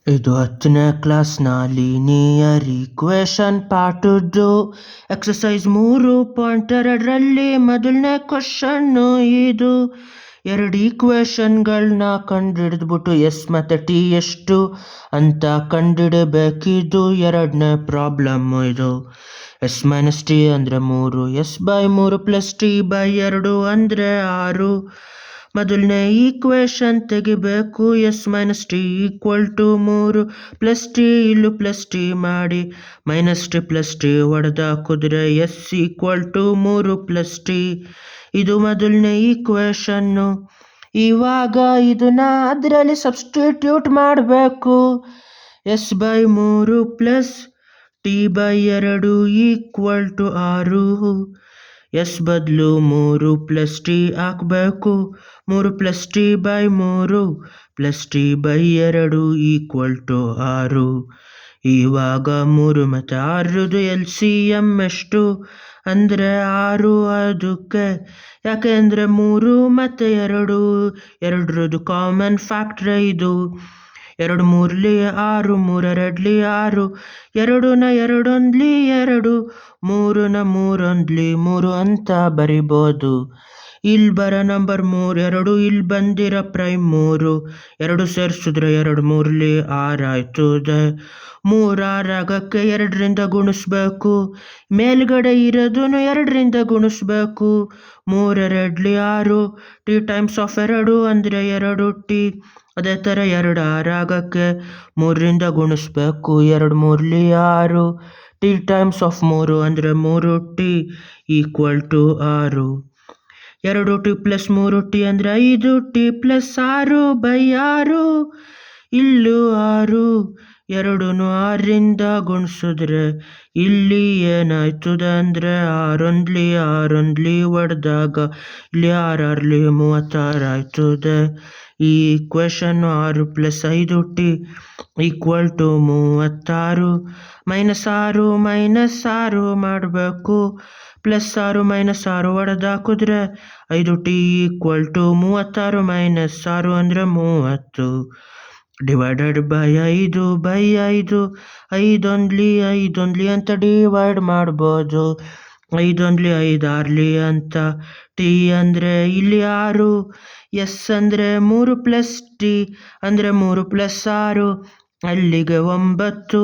ಇದು 10ನೇ ಕ್ಲಾಸ್ನ linear equation ಪಾಠದ್ದು exercise 3.2ರಲ್ಲಿ ಮೊದಲನೇ ಕ್ವಶನ್ನು ಇದು. ಎರಡು ಈಕ್ವೇಷನ್ಗಳನ್ನ ಕಂಡುಹಿಡಿದ್ಬಿಟ್ಟು ಎಸ್ ಮತ್ತು ಟಿ ಎಷ್ಟು ಅಂತ ಕಂಡುಹಿಡಬೇಕಿದು ಎರಡನೇ ಪ್ರಾಬ್ಲಮ್ಮು. ಇದು ಎಸ್ ಮೈನಸ್ ಟಿ ಅಂದರೆ 3, S/3 ಪ್ಲಸ್ T/2 ಅಂದರೆ 6. ಮೊದಲನೇ ಈಕ್ವೇಷನ್ ತೆಗಿಬೇಕು. S minus T equal to 3 plus T, ಇಲ್ಲೂ ಪ್ಲಸ್ ಟಿ ಮಾಡಿ ಮೈನಸ್ ಟಿ ಪ್ಲಸ್ ಟಿ ಹೊಡೆದಾಕಿದ್ರೆ S equal to 3 plus T. ಇದು ಮೊದಲನೇ ಈಕ್ವೇಷನ್ನು. ಇವಾಗ ಇದನ್ನ ಅದರಲ್ಲಿ ಸಬ್ಸ್ಟಿಟ್ಯೂಟ್ ಮಾಡಬೇಕು. S/3 plus T/2 equal to 6. S ಬದಲು 3 ಪ್ಲಸ್ ಟಿ ಹಾಕಬೇಕು. 3 plus T/3 plus T/2 equal to 6. ಇವಾಗ 3 ಮತ್ತು 6ದು LCM ಎಷ್ಟು ಅಂದರೆ 6. ಅದಕ್ಕೆ ಯಾಕೆಂದರೆ 3 ಮತ್ತು 2 ಎರಡರದ್ದು ಕಾಮನ್ ಫ್ಯಾಕ್ಟ್ರೇ ಇದು. 2 3ಲಿ 6, 3 2ಲಿ 6, 2ನ 2 1ಲಿ 2, 3ನ 3 1ಲಿ 3 ಅಂತ ಬರಿಬೋದು. ಇಲ್ಲಿ ಬರೋ ನಂಬರ್ 3, 2 ಇಲ್ಲಿ ಬಂದಿರೋ ಪ್ರೈಮ್ 3, 2 ಸೇರಿಸಿದ್ರೆ 2 3ಲಿ 6 ಆಯ್ತದೆ. 3 6 ಆಗಕ್ಕೆ 2ರಿಂದ ಗುಣಿಸ್ಬೇಕು. ಮೇಲ್ಗಡೆ ಇರೋದನ್ನು 2ರಿಂದ ಗುಣಿಸ್ಬೇಕು. 3 2ಲಿ 6, ಟಿ ಟೈಮ್ಸ್ ಆಫ್ 2 ಅಂದರೆ 2 ಟಿ. ಅದೇ ಥರ 2 6 ಆಗಕ್ಕೆ 3ರಿಂದ ಗುಣಿಸ್ಬೇಕು. 2 3ಲಿ 6, ಟಿ ಟೈಮ್ಸ್ ಆಫ್ 3 ಅಂದರೆ 3 T equal to 6. 2 T plus 3 T ಅಂದರೆ 5 ಟಿ ಪ್ಲಸ್ 6/6. ಇಲ್ಲೂ 6, 2ನು 6ರಿಂದ ಗುಣಿಸಿದ್ರೆ ಇಲ್ಲಿ ಏನಾಯ್ತದೆ ಅಂದರೆ 6 1ಲಿ 6 1ಲಿ ಹೊಡೆದಾಗ ಇಲ್ಲಿ 6 6ಲಿ 36 ಆಯ್ತದೆ. ಈ ಈಕ್ವೇಷನ್ನು 6 ಪ್ಲಸ್ 5 ಟಿ ಈಕ್ವಲ್ ಟು 36. -6 ಮಾಡಬೇಕು. +6 -6 ಹೊಡೆದಾಕಿದ್ರೆ 5 ಟಿ ಈಕ್ವಲ್ ಟು 36 -6 ಅಂದರೆ 30 ಡಿವೈಡೆಡ್ ಬೈ 5/5. 5 1ಲಿ 5 1ಲಿ ಅಂತ ಡಿವೈಡ್ ಮಾಡ್ಬೋದು. 5 1ಲಿ 5 6ಲಿ ಅಂತ. ಟಿ ಅಂದರೆ ಇಲ್ಲಿ 6, ಎಸ್ ಅಂದರೆ 3 ಪ್ಲಸ್ ಟಿ ಅಂದರೆ 3 ಪ್ಲಸ್ 6 ಅಲ್ಲಿಗೆ 9.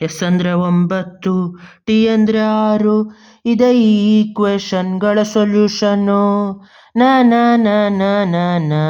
ಎಸ್ ಅಂದರೆ 9, ಟಿ ಅಂದರೆ 6. ಇದೇ ಈ ಈಕ್ವೇಷನ್ಗಳ ಸೊಲ್ಯೂಷನ್ನು. ನಾ ನಾ ನಾ ನಾ ನಾ ನಾ